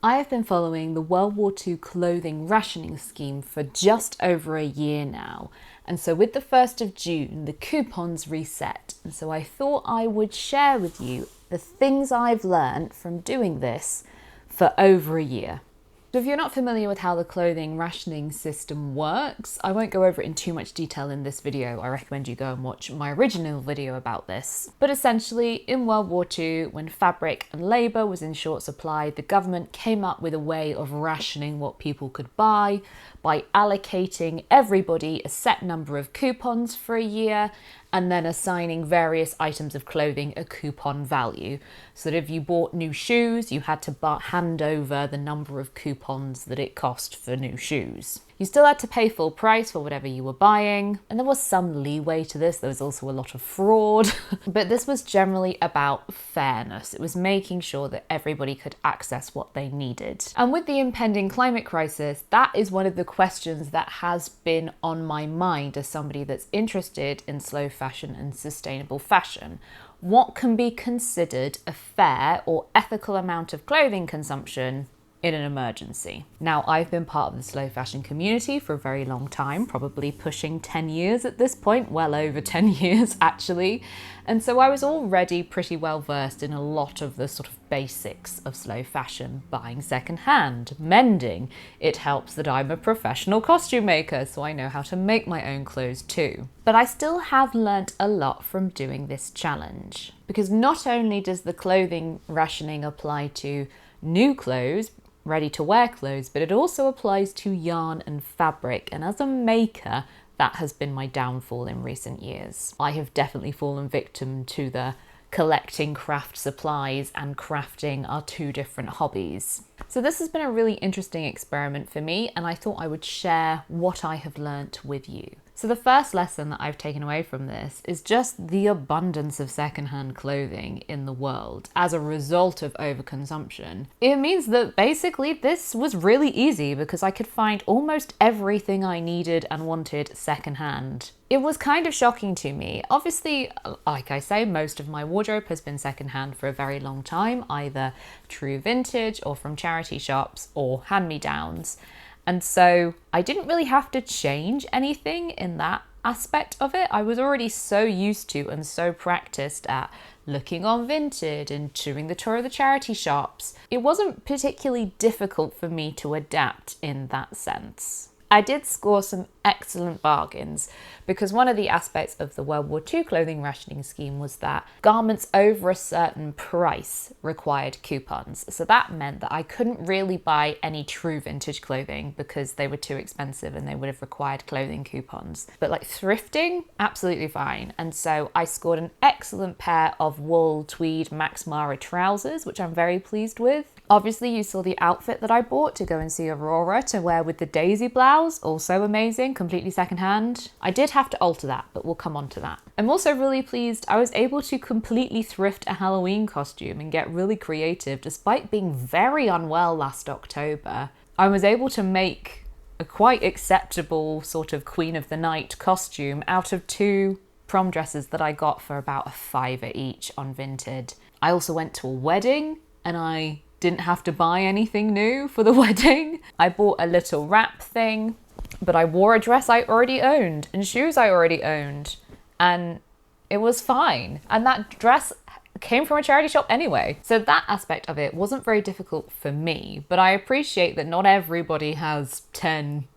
I have been following the World War II clothing rationing scheme for just over a year now. And so with the 1st of June, the coupons reset. And so I thought I would share with you the things I've learned from doing this for over a year. So if you're not familiar with how the clothing rationing system works, I won't go over it in too much detail in this video. I recommend you go and watch my original video about this. But essentially, in World War II, when fabric and labour was in short supply, the government came up with a way of rationing what people could buy by allocating everybody a set number of coupons for a year and then assigning various items of clothing a coupon value. So that if you bought new shoes, you had to hand over the number of coupons that it cost for new shoes. You still had to pay full price for whatever you were buying, and there was some leeway to this. There was also a lot of fraud, but this was generally about fairness. It was making sure that everybody could access what they needed. And with the impending climate crisis, that is one of the questions that has been on my mind as somebody that's interested in slow fashion and sustainable fashion. What can be considered a fair or ethical amount of clothing consumption in an emergency? Now, I've been part of the slow fashion community for a very long time, probably pushing 10 years at this point, well over 10 years actually. And so I was already pretty well versed in a lot of the sort of basics of slow fashion, buying secondhand, mending. It helps that I'm a professional costume maker, so I know how to make my own clothes too. But I still have learnt a lot from doing this challenge, because not only does the clothing rationing apply to new clothes, ready-to-wear clothes, but it also applies to yarn and fabric. And as a maker, that has been my downfall in recent years. I have definitely fallen victim to the collecting craft supplies and crafting are two different hobbies. So this has been a really interesting experiment for me, and I thought I would share what I have learnt with you. So the first lesson that I've taken away from this is just the abundance of secondhand clothing in the world as a result of overconsumption. It means that basically this was really easy because I could find almost everything I needed and wanted secondhand. It was kind of shocking to me. Obviously, like I say, most of my wardrobe has been secondhand for a very long time, either true vintage or from charity shops or hand-me-downs. And so I didn't really have to change anything in that aspect of it. I was already so used to and so practiced at looking on Vinted and doing the tour of the charity shops. It wasn't particularly difficult for me to adapt in that sense. I did score some excellent bargains because one of the aspects of the World War II clothing rationing scheme was that garments over a certain price required coupons. So that meant that I couldn't really buy any true vintage clothing because they were too expensive and they would have required clothing coupons. But like thrifting, absolutely fine. And so I scored an excellent pair of wool tweed Max Mara trousers, which I'm very pleased with. Obviously, you saw the outfit that I bought to go and see Aurora to wear with the daisy blouse, also amazing, completely secondhand. I did have to alter that, but we'll come on to that. I'm also really pleased I was able to completely thrift a Halloween costume and get really creative despite being very unwell last October. I was able to make a quite acceptable sort of Queen of the Night costume out of 2 prom dresses that I got for about $5 each on Vinted. I also went to a wedding and I didn't have to buy anything new for the wedding. I bought a little wrap thing, but I wore a dress I already owned and shoes I already owned, and it was fine. And that dress came from a charity shop anyway. So that aspect of it wasn't very difficult for me, but I appreciate that not everybody has 10,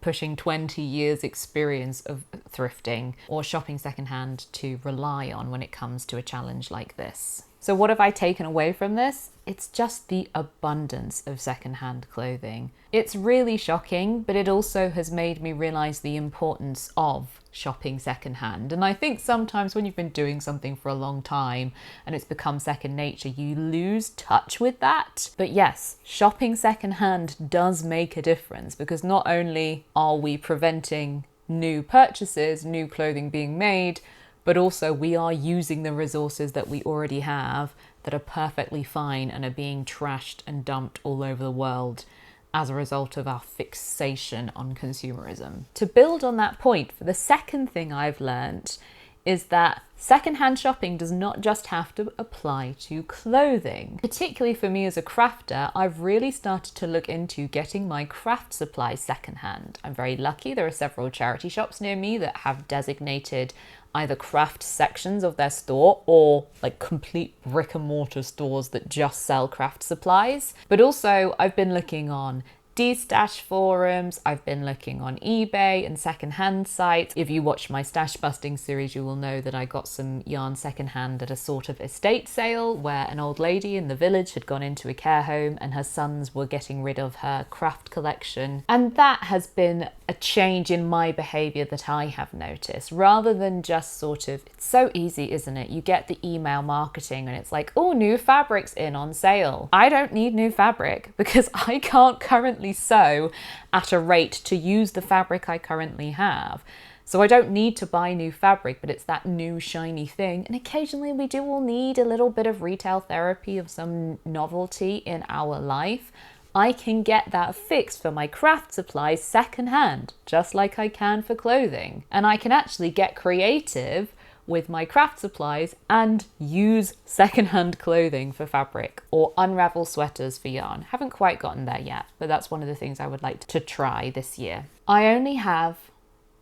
pushing 20 years experience of thrifting or shopping secondhand to rely on when it comes to a challenge like this. So what have I taken away from this? It's just the abundance of secondhand clothing. It's really shocking, but it also has made me realize the importance of shopping secondhand. And I think sometimes when you've been doing something for a long time and it's become second nature, you lose touch with that. But yes, shopping secondhand does make a difference because not only are we preventing new purchases, new clothing being made, but also we are using the resources that we already have that are perfectly fine and are being trashed and dumped all over the world as a result of our fixation on consumerism. To build on that point, for the second thing I've learnt is that secondhand shopping does not just have to apply to clothing. Particularly for me as a crafter, I've really started to look into getting my craft supplies secondhand. I'm very lucky. There are several charity shops near me that have designated either craft sections of their store or like complete brick and mortar stores that just sell craft supplies. But also I've been looking on de-stash forums, I've been looking on eBay and secondhand sites. If you watch my stash busting series, you will know that I got some yarn secondhand at a sort of estate sale where an old lady in the village had gone into a care home and her sons were getting rid of her craft collection. And that has been a change in my behaviour that I have noticed, rather than just sort of, it's so easy, isn't it? You get the email marketing and it's like, oh, new fabric's in on sale. I don't need new fabric because I can't currently sew at a rate to use the fabric I currently have. So I don't need to buy new fabric, but it's that new shiny thing. And occasionally we do all need a little bit of retail therapy of some novelty in our life. I can get that fixed for my craft supplies secondhand, just like I can for clothing. And I can actually get creative with my craft supplies and use secondhand clothing for fabric or unravel sweaters for yarn. Haven't quite gotten there yet, but that's one of the things I would like to try this year. I only have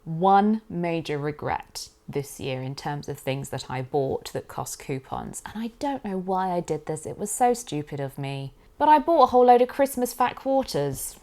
one major regret this year in terms of things that I bought that cost coupons, and I don't know why I did this. It was so stupid of me. But I bought a whole load of Christmas fat quarters.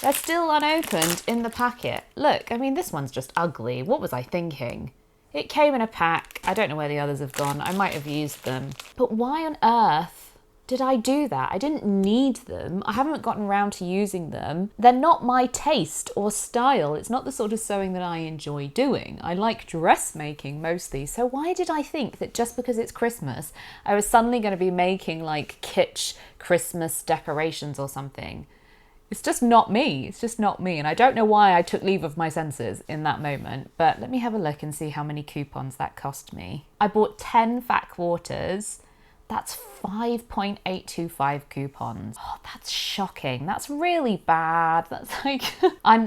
They're still unopened in the packet. Look, I mean, this one's just ugly. What was I thinking? It came in a pack. I don't know where the others have gone. I might have used them. But why on earth did I do that? I didn't need them. I haven't gotten around to using them. They're not my taste or style. It's not the sort of sewing that I enjoy doing. I like dressmaking mostly. So why did I think that just because it's Christmas, I was suddenly going to be making like kitsch Christmas decorations or something? It's just not me. It's just not me. And I don't know why I took leave of my senses in that moment. But let me have a look and see how many coupons that cost me. I bought 10 fat quarters. That's 5.825 coupons. Oh, that's shocking. That's really bad. That's like,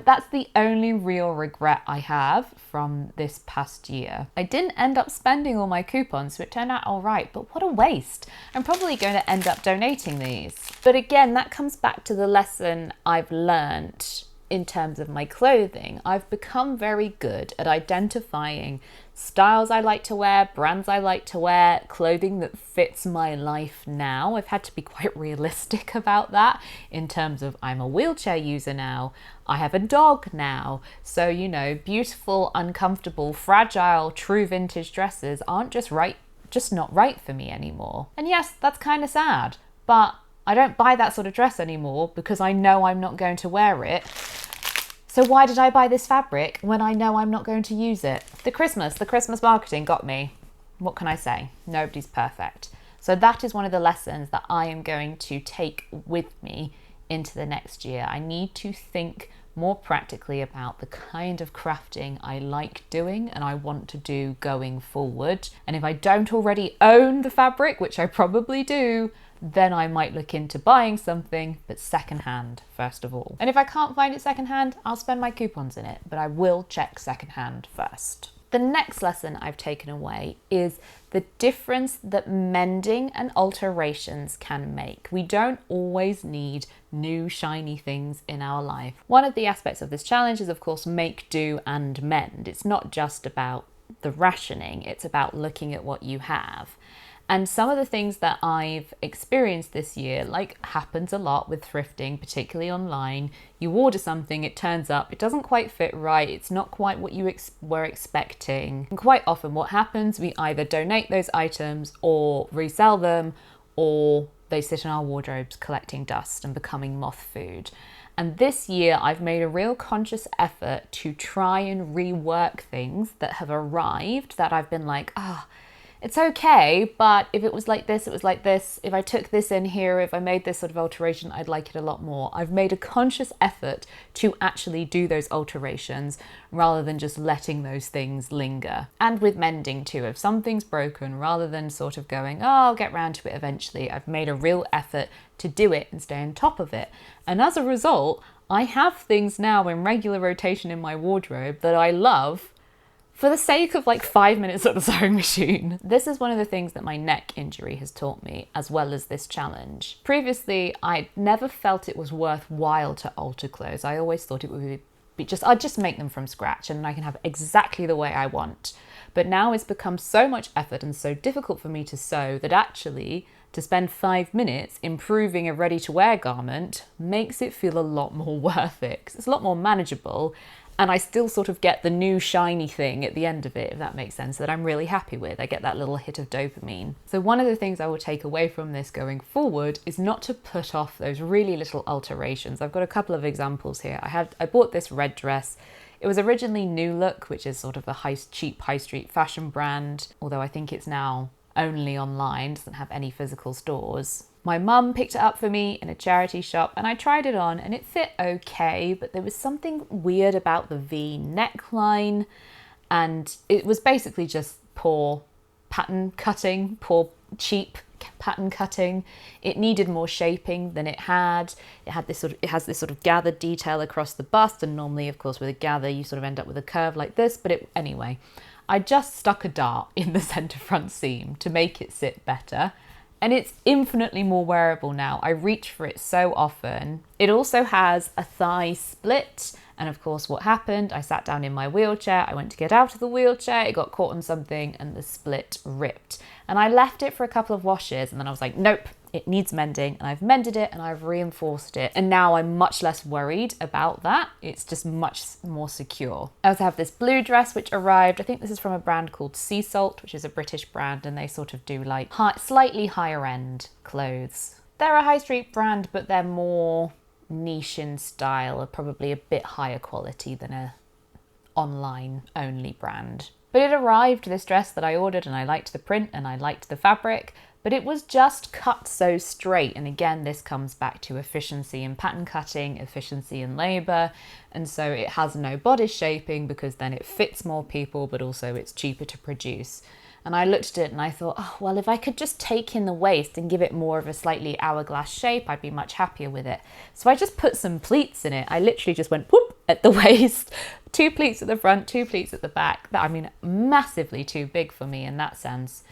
that's the only real regret I have from this past year. I didn't end up spending all my coupons, so it turned out all right, but what a waste. I'm probably going to end up donating these. But again, that comes back to the lesson I've learned in terms of my clothing. I've become very good at identifying styles I like to wear, brands I like to wear, clothing that fits my life now. I've had to be quite realistic about that in terms of I'm a wheelchair user now, I have a dog now. So, you know, beautiful, uncomfortable, fragile, true vintage dresses aren't just not right for me anymore. And yes, that's kind of sad, but I don't buy that sort of dress anymore because I know I'm not going to wear it. So why did I buy this fabric when I know I'm not going to use it? The Christmas marketing got me. What can I say? Nobody's perfect. So that is one of the lessons that I am going to take with me into the next year. I need to think more practically about the kind of crafting I like doing and I want to do going forward. And if I don't already own the fabric, which I probably do, then I might look into buying something, but secondhand first of all. And if I can't find it secondhand, I'll spend my coupons in it, but I will check secondhand first. The next lesson I've taken away is the difference that mending and alterations can make. We don't always need new shiny things in our life. One of the aspects of this challenge is, of course, make, do, and mend. It's not just about the rationing, it's about looking at what you have. And some of the things that I've experienced this year, like happens a lot with thrifting, particularly online, you order something, it turns up, it doesn't quite fit right, it's not quite what you were expecting. And quite often what happens, we either donate those items or resell them, or they sit in our wardrobes collecting dust and becoming moth food. And this year I've made a real conscious effort to try and rework things that have arrived that I've been like, it's okay, but if it was like this, it was like this. If I took this in here, if I made this sort of alteration, I'd like it a lot more. I've made a conscious effort to actually do those alterations rather than just letting those things linger. And with mending too, if something's broken, rather than sort of going, I'll get round to it eventually, I've made a real effort to do it and stay on top of it. And as a result, I have things now in regular rotation in my wardrobe that I love for the sake of like 5 minutes at the sewing machine. This is one of the things that my neck injury has taught me, as well as this challenge. Previously, I never felt it was worthwhile to alter clothes. I always thought it would be I'd just make them from scratch and I can have exactly the way I want. But now it's become so much effort and so difficult for me to sew that actually to spend 5 minutes improving a ready-to-wear garment makes it feel a lot more worth it, because it's a lot more manageable, and I still sort of get the new shiny thing at the end of it, if that makes sense, that I'm really happy with. I get that little hit of dopamine. So one of the things I will take away from this going forward is not to put off those really little alterations. I've got a couple of examples here. I bought this red dress. It was originally New Look, which is sort of a cheap high street fashion brand, although I think it's now only online, doesn't have any physical stores. My mum picked it up for me in a charity shop and I tried it on and it fit okay, but there was something weird about the V neckline and it was basically just poor pattern cutting, poor cheap pattern cutting. It needed more shaping than it had. It has this sort of gathered detail across the bust, and normally of course with a gather you sort of end up with a curve like this, but anyway, I just stuck a dart in the center front seam to make it sit better. And it's infinitely more wearable now. I reach for it so often. It also has a thigh split. And of course, what happened? I sat down in my wheelchair. I went to get out of the wheelchair. It got caught on something and the split ripped. And I left it for a couple of washes. And then I was like, nope, it needs mending. And I've mended it and I've reinforced it. And now I'm much less worried about that. It's just much more secure. I also have this blue dress which arrived. I think this is from a brand called Sea Salt, which is a British brand. And they sort of do like slightly higher end clothes. They're a high street brand, but they're more niche in style, are probably a bit higher quality than a online only brand. But it arrived, this dress that I ordered, and I liked the print and I liked the fabric, but it was just cut so straight. And again, this comes back to efficiency in pattern cutting, efficiency in labor. And so it has no bodice shaping because then it fits more people, but also it's cheaper to produce. And I looked at it and I thought, oh, well, if I could just take in the waist and give it more of a slightly hourglass shape, I'd be much happier with it. So I just put some pleats in it. I literally just went whoop at the waist, 2 pleats at the front, 2 pleats at the back. I mean, massively too big for me in that sense.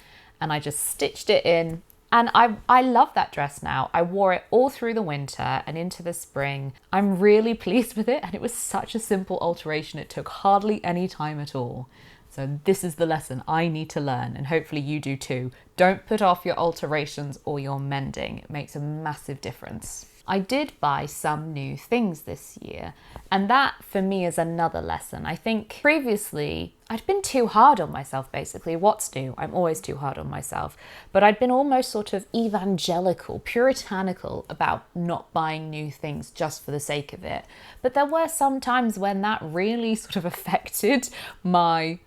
And I just stitched it in. And I love that dress now. I wore it all through the winter and into the spring. I'm really pleased with it. And it was such a simple alteration. It took hardly any time at all. So this is the lesson I need to learn, and hopefully you do too. Don't put off your alterations or your mending. It makes a massive difference. I did buy some new things this year, and that for me is another lesson. I think previously I'd been too hard on myself, basically. What's new? I'm always too hard on myself. But I'd been almost sort of evangelical, puritanical about not buying new things just for the sake of it. But there were some times when that really sort of affected my,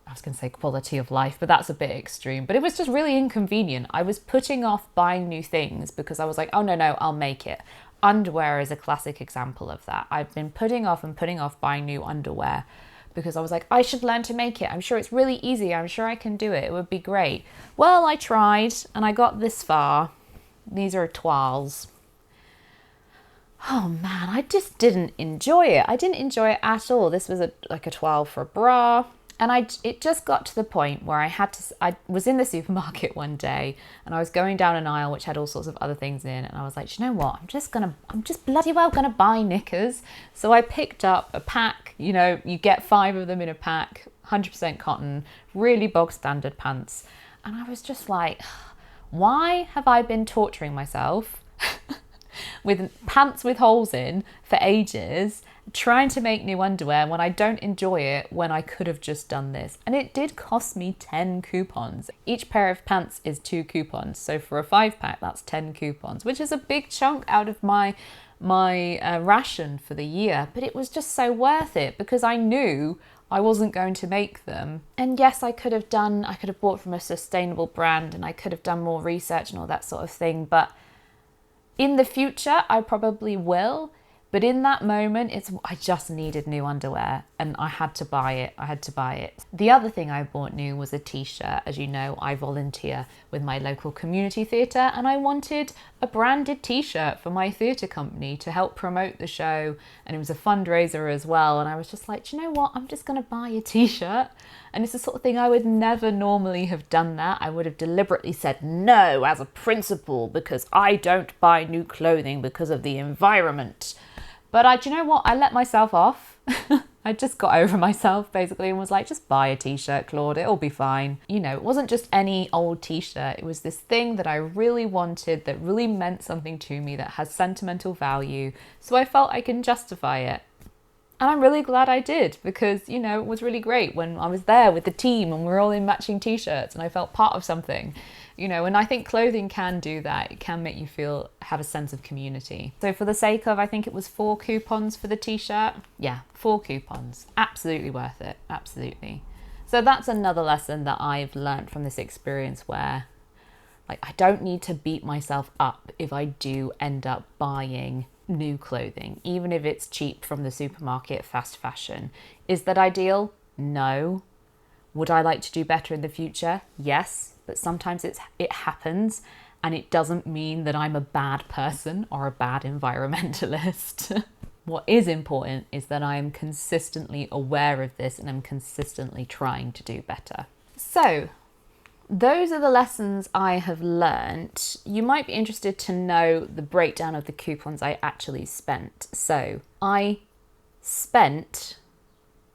I was going to say quality of life, but that's a bit extreme. But it was just really inconvenient. I was putting off buying new things because I was like, oh, no, I'll make it. Underwear is a classic example of that. I've been putting off buying new underwear because I was like, I should learn to make it. I'm sure it's really easy. I'm sure I can do it. It would be great. Well, I tried and I got this far. These are toiles. Oh man, I just didn't enjoy it. I didn't enjoy it at all. This was like a toile for a bra. And it just got to the point where I was in the supermarket one day and I was going down an aisle which had all sorts of other things in, and I was like, you know what, I'm just bloody well gonna buy knickers. So I picked up a pack, you know, you get 5 of them in a pack, 100% cotton, really bog standard pants. And I was just like, why have I been torturing myself with pants with holes in for ages, trying to make new underwear when I don't enjoy it, when I could have just done this? And it did cost me 10 coupons. Each pair of pants is 2 coupons. So for a 5-pack, that's 10 coupons, which is a big chunk out of my ration for the year. But it was just so worth it because I knew I wasn't going to make them. And yes, I could have bought from a sustainable brand and I could have done more research and all that sort of thing. But in the future, I probably will. But in that moment, I just needed new underwear and I had to buy it. The other thing I bought new was a t-shirt. As you know, I volunteer with my local community theatre and I wanted a branded t-shirt for my theatre company to help promote the show, and it was a fundraiser as well, and I was just like, do you know what, I'm just going to buy a t-shirt. And it's the sort of thing I would never normally have done that. I would have deliberately said no as a principle because I don't buy new clothing because of the environment. But do you know what, I let myself off. I just got over myself basically and was like, just buy a t-shirt, Claude, it'll be fine. You know, it wasn't just any old t-shirt. It was this thing that I really wanted, that really meant something to me, that has sentimental value. So I felt I can justify it. And I'm really glad I did, because, you know, it was really great when I was there with the team and we were all in matching t-shirts and I felt part of something, you know, and I think clothing can do that. It can make you have a sense of community. So for the sake of, I think it was 4 coupons for the t-shirt. Yeah, 4 coupons. Absolutely worth it. Absolutely. So that's another lesson that I've learned from this experience, where like I don't need to beat myself up if I do end up buying new clothing, even if it's cheap from the supermarket, fast fashion. Is that ideal? No. Would I like to do better in the future? Yes, but sometimes it happens, and it doesn't mean that I'm a bad person or a bad environmentalist. What is important is that I am consistently aware of this and I'm consistently trying to do better. So those are the lessons I have learnt. You might be interested to know the breakdown of the coupons I actually spent. So I spent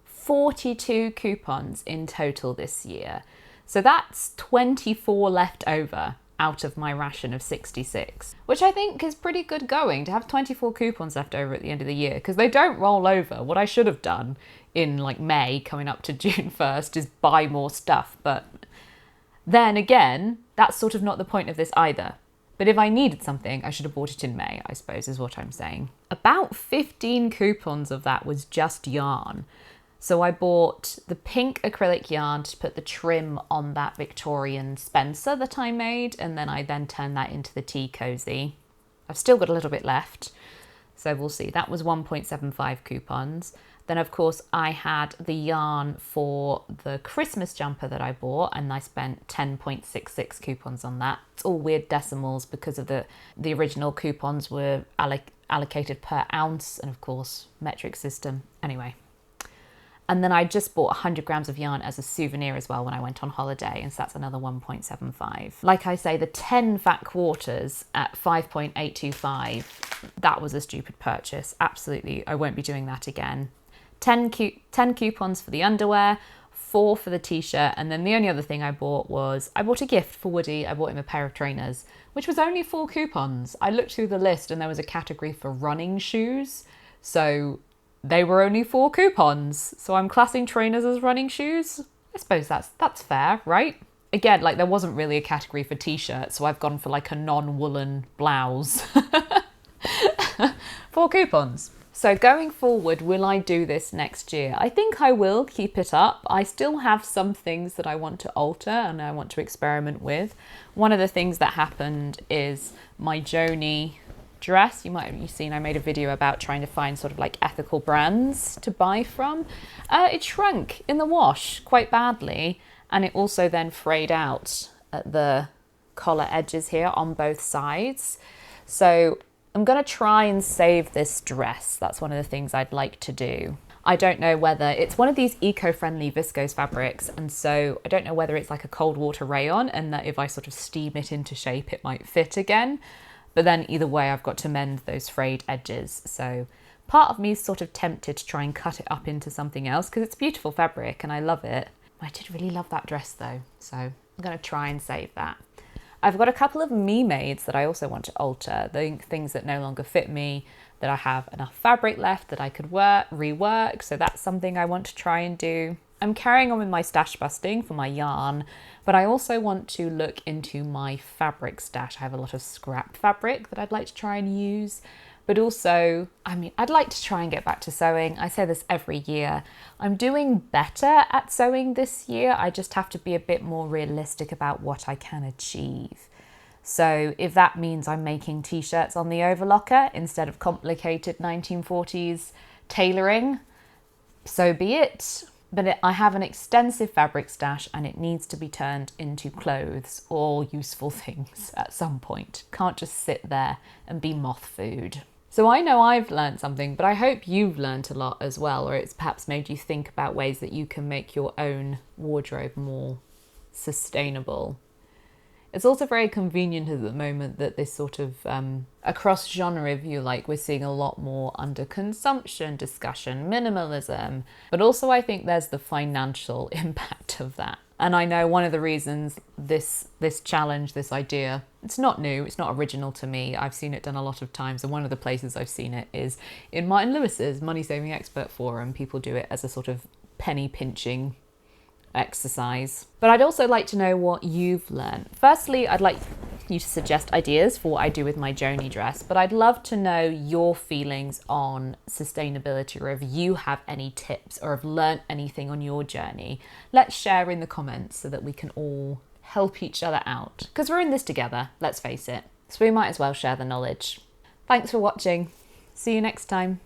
42 coupons in total this year. So that's 24 left over out of my ration of 66, which I think is pretty good going, to have 24 coupons left over at the end of the year, because they don't roll over. What I should have done in like May coming up to June 1st is buy more stuff, but then again, that's sort of not the point of this either. But if I needed something, I should have bought it in May, I suppose, is what I'm saying. About 15 coupons of that was just yarn. So I bought the pink acrylic yarn to put the trim on that Victorian Spencer that I made, and then I turned that into the tea cozy. I've still got a little bit left, so we'll see. That was 1.75 coupons. Then, of course, I had the yarn for the Christmas jumper that I bought, and I spent 10.66 coupons on that. It's all weird decimals because of the original coupons were allocated per ounce, and of course, metric system. Anyway. And then I just bought 100 grams of yarn as a souvenir as well when I went on holiday, and so that's another 1.75. Like I say, the 10 fat quarters at 5.825, that was a stupid purchase. Absolutely, I won't be doing that again. 10 coupons for the underwear, 4 for the t-shirt, and then the only other thing I bought a gift for Woody. I bought him a pair of trainers, which was only 4 coupons. I looked through the list and there was a category for running shoes, so they were only 4 coupons. So I'm classing trainers as running shoes. I suppose that's fair, right? Again, like there wasn't really a category for t-shirts, so I've gone for like a non-woolen blouse. 4 coupons. So going forward, will I do this next year? I think I will keep it up. I still have some things that I want to alter and I want to experiment with. One of the things that happened is my Joni dress. You might have seen I made a video about trying to find sort of like ethical brands to buy from. It shrunk in the wash quite badly, and it also then frayed out at the collar edges here on both sides. So I'm going to try and save this dress. That's one of the things I'd like to do. I don't know whether it's one of these eco-friendly viscose fabrics, and so I don't know whether it's like a cold water rayon and that if I sort of steam it into shape it might fit again. But then either way I've got to mend those frayed edges. So part of me is sort of tempted to try and cut it up into something else because it's beautiful fabric and I love it. I did really love that dress though, so I'm going to try and save that. I've got a couple of me-mades that I also want to alter, the things that no longer fit me, that I have enough fabric left that I could rework, so that's something I want to try and do. I'm carrying on with my stash busting for my yarn, but I also want to look into my fabric stash. I have a lot of scrap fabric that I'd like to try and use, but also, I'd like to try and get back to sewing. I say this every year. I'm doing better at sewing this year. I just have to be a bit more realistic about what I can achieve. So if that means I'm making t-shirts on the overlocker instead of complicated 1940s tailoring, so be it. But I have an extensive fabric stash and it needs to be turned into clothes or useful things at some point. Can't just sit there and be moth food. So I know I've learned something, but I hope you've learned a lot as well, or it's perhaps made you think about ways that you can make your own wardrobe more sustainable. It's also very convenient at the moment that this sort of across genre, if you like, we're seeing a lot more under consumption discussion, minimalism, but also I think there's the financial impact of that. And I know one of the reasons this challenge, this idea, it's not new, it's not original to me. I've seen it done a lot of times, and one of the places I've seen it is in Martin Lewis's Money Saving Expert Forum. People do it as a sort of penny pinching exercise. But I'd also like to know what you've learned. Firstly, I'd like you to suggest ideas for what I do with my Joni dress, but I'd love to know your feelings on sustainability, or if you have any tips or have learnt anything on your journey. Let's share in the comments so that we can all help each other out, because we're in this together, let's face it. So we might as well share the knowledge. Thanks for watching. See you next time.